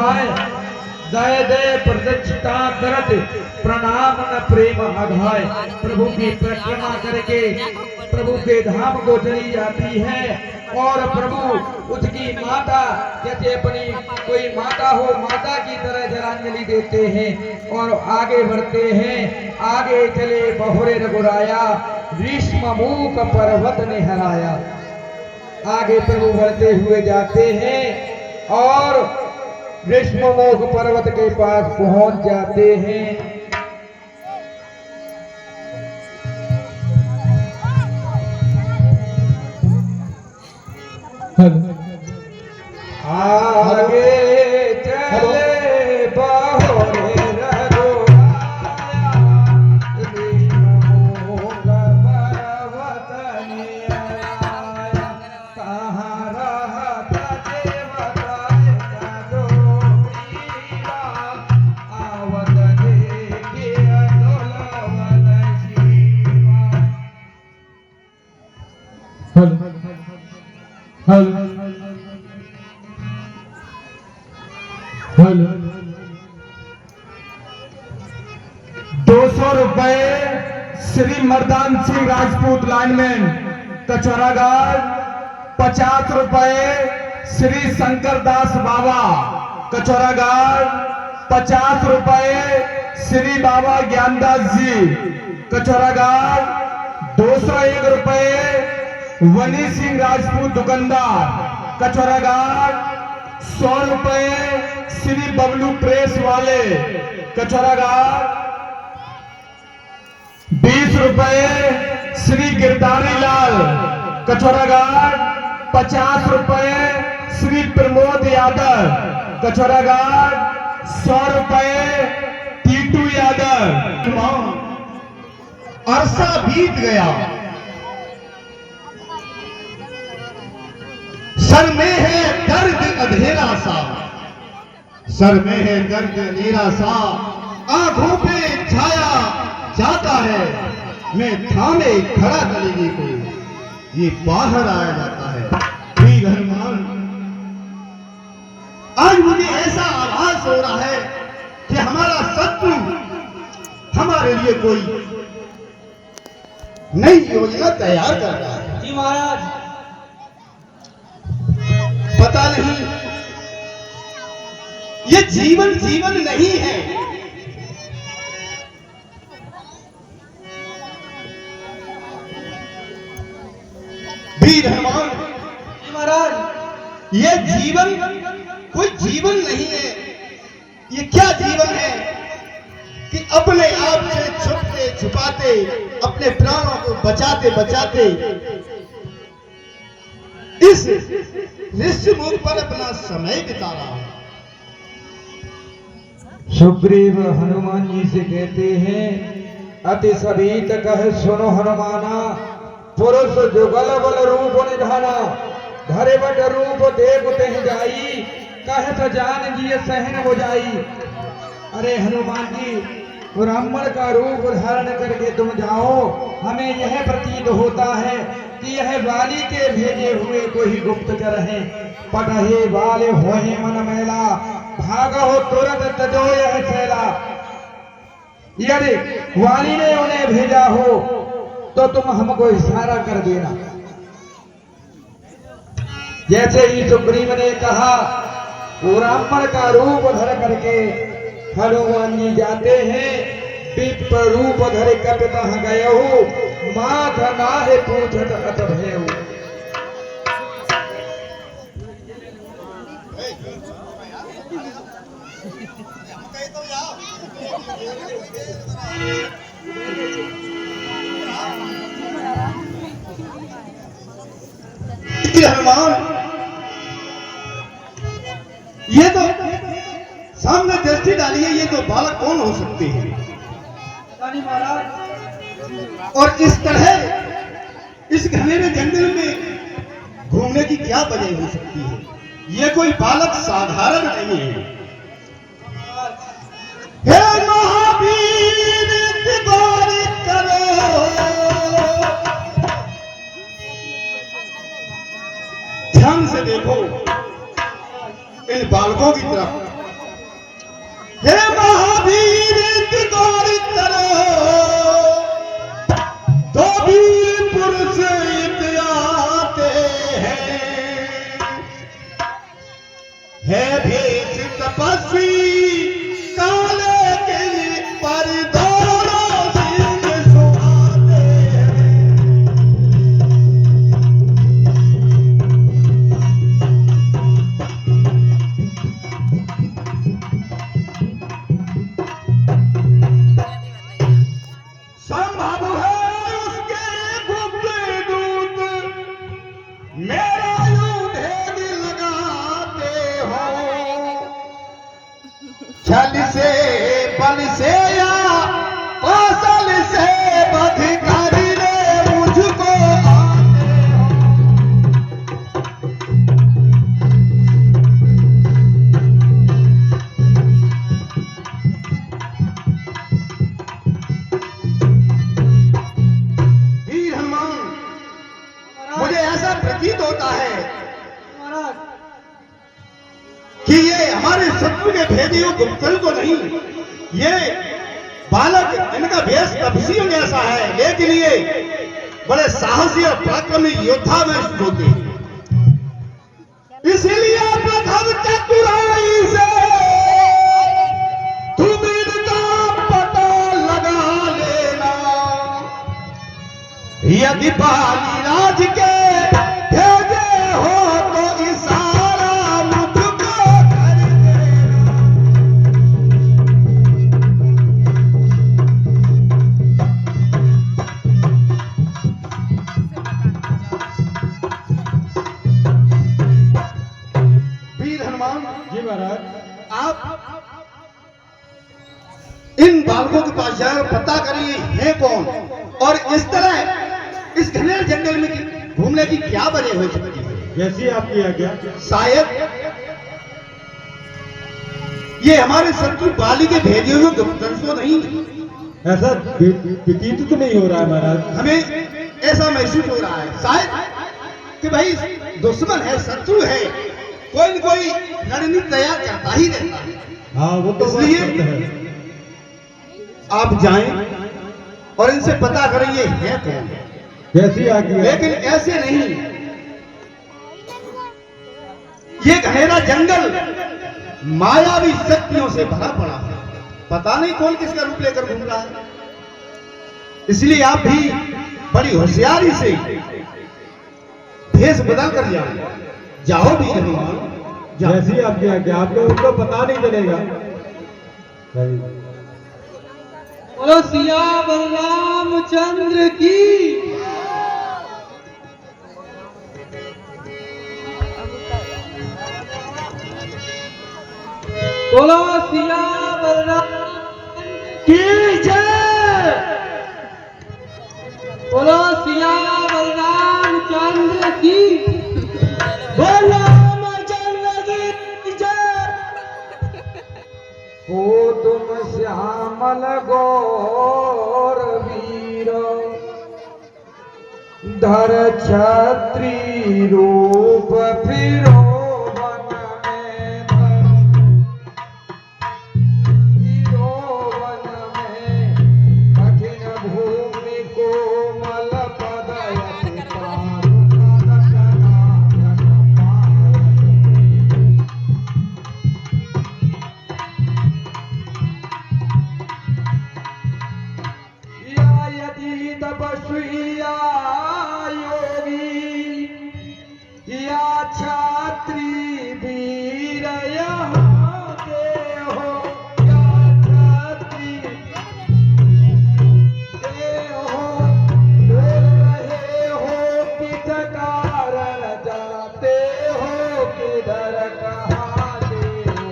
भाई दय दय प्रदक्षिणा करत प्रणाम न प्रेम अघाय। प्रभु की परिक्रमा करके प्रभु के धाम को चली जाती है और प्रभु उसकी माता जैसे अपनी कोई माता हो माता की तरह जलांजलि देते हैं और आगे बढ़ते हैं। आगे चले बहुरे रघुराया ग्रीष्म मूक पर्वत ने हराया। आगे प्रभु बढ़ते हुए जाते हैं और ग्रीष्ममुख पर्वत के पास पहुंच जाते हैं। आगे चले बहुरे हेलो 200 रुपए श्री मर्दान सिंह राजपूत लाइनमैन कचौरागढ़। 50 रुपए श्री शंकर दास बाबा कचौरागढ़। 50 रुपए श्री बाबा ज्ञानदास जी कचौरागढ़। 201 रुपए वनी सिंह राजपूत दुकानदार कचौरागढ़। 100 रुपए श्री बबलू प्रेस वाले कचौरागढ़। 20 रुपए श्री गिरधारी लाल कचौरागढ़। 50 रुपए श्री प्रमोद यादव कचौरागढ़। 100 रुपए टीटू यादव। अरसा बीत गया, सर में है दर्द अंधेरा सा, सर में है दर्द अंधेरा सा, आंखों पे छाया जाता है। मैं थामे खड़ा करेगी को ये बाहर आया जाता है। वीर हनुमान, आज मुझे ऐसा आभास हो रहा है कि हमारा शत्रु हमारे लिए कोई नई योजना तैयार कर रहा है। जी महाराज, पता नहीं ये जीवन जीवन नहीं है, वीर हनुमान। महाराज, ये जीवन कोई जीवन नहीं है। ये क्या जीवन है कि अपने आप से छुपते छुपाते अपने प्राणों को बचाते बचाते इस ऋषिमुख पर अपना समय बिता रहा है। सुग्रीव हनुमान जी से कहते हैं, अति सभीत कह सुनो हनुमाना, पुरुष जुगल बल रूप निधाना, धरे बट रूप देव तेह जाई, कहत जान जी सहन हो जाई। अरे हनुमान जी, ब्राह्मण का रूप धारण करके तुम जाओ, हमें यह प्रतीत होता है कि यह वाली के भेजे हुए कोई गुप्तचर है। पटहे वाले होए मन मैला, भागो तुरंत तजो यह छैला। यदि वाली ने उन्हें भेजा हो तो तुम हमको इशारा कर देना। जैसे ही सुग्रीव ने कहा, ब्राह्मण का रूप धर करके हनुमान जी जाते हैं। विप्र रूप धरे कपिता गयहु, माथ नाहे पूछत अत भयहु। हनुमान, ये तो सामने दृष्टि डाली है, ये तो बालक कौन हो सकते हैं? और इस तरह इस घनेरे जंगल में घूमने की क्या वजह हो सकती है? ये कोई बालक साधारण नहीं है। हे महावीर दिवार करो, ध्यान से देखो इन बालकों की तरफ। भेष तपस्वी काले के पर दोनों सिंह सुहाते हैं। संभव है उसके गुप्त दूत मेरा यूं भेद लगाते हो, छल से बल से या कौशल से बध कर ले मुझको आते हो। वीर हनुमान, मुझे ऐसा प्रतीत होता है कि ये हमारे शत्रु के भेजे हुए गुप्तचर को नहीं, ये बालक इनका भेष तपस्वियों जैसा है, लेकिन ये बड़े साहसी और पराक्रमी योद्धा में होते हैं। इसलिए प्रथम चतुराई से तुम इनका पता लगा लेना, यदि बाली राज के भेजे हो तो इशारा मुझको कर देना। वीर हनुमान जी महाराज, आप इन बालकों के पास जाकर पता करिए है कौन, और इस तरह इस घने जंगल में घूमने की क्या वजह हो सकती है। जैसी आपकी आज्ञा। शायद ये हमारे शत्रु बाली के भेजे हुए गुप्तचर तो नहीं, ऐसा प्रतीत तो नहीं हो रहा है महाराज। हमें ऐसा महसूस हो रहा है शायद कि भाई दुश्मन है, शत्रु है, कोई न कोई रणनीति तैयार करता ही रहता है। हाँ, वो तो इसलिए बात सत्य है। आप जाएं और इनसे पता करें ये है कौन, जैसी आज्ञा। लेकिन ऐसे नहीं। ये घनेरा जंगल मायावी शक्तियों से भरा पड़ा है, पता नहीं कौन किसका रूप लेकर घूम रहा है। इसलिए आप भी बड़ी होशियारी से भेष बदल कर जाओ भी हनुमान, जाओ। जैसी आपकी आज्ञा। आप लोगों को पता नहीं चलेगा। बोलो सिया बलरामचंद्र की। बोलो सिया बलराम की जय। बोलो सिया बलरामचंद्र की। बोलो रामचंद्र की जय। ओ तुम श्यामल गौर वीर, धर छत्री रूप फिरो वन में फिरो वन में, कठिन भूमि कोमल पद अति तारु कनक या यदि तपस्वी या योगी या छात्री वीर यहाँ के हो, या छात्री के हो, बोल रहे हो किस कारण जाते हो, किधर कहाँ के हो।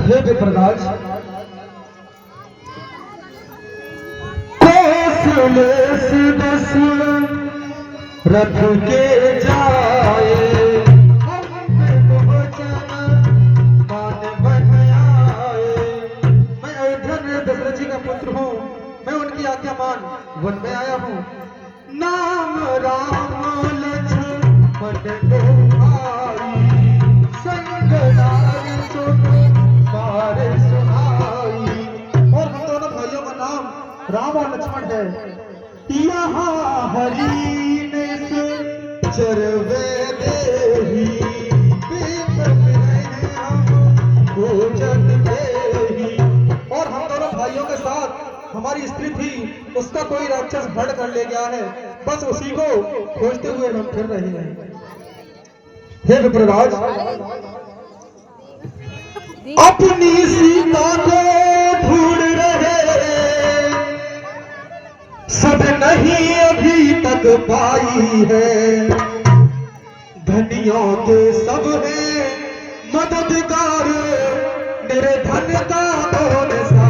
हे विप्रराज, रथ के जाए हम बहुवचन मान बन आए। मैं अयोध्या में दशरथ जी का पुत्र हूँ, मैं उनकी आज्ञा मान वन में आया हूँ। नाम राम लक्ष्मण को आई, संग नारी सुन मारे सुनाई। राम और लक्ष्मण है। यहाँ हरि ने चरवे देही बीत मिले हम पूजन देही। और हम दोनों भाइयों के साथ हमारी स्त्री थी, उसका कोई राक्षस हड़ कर ले गया है, बस उसी को खोजते हुए हम फिर रहे हैं। हे विप्रराज, अपनी सीता को ढूंढ रहे, सब नहीं अभी तक पाई है। धनियों के सब है मददगार, मेरे धन का कौन सा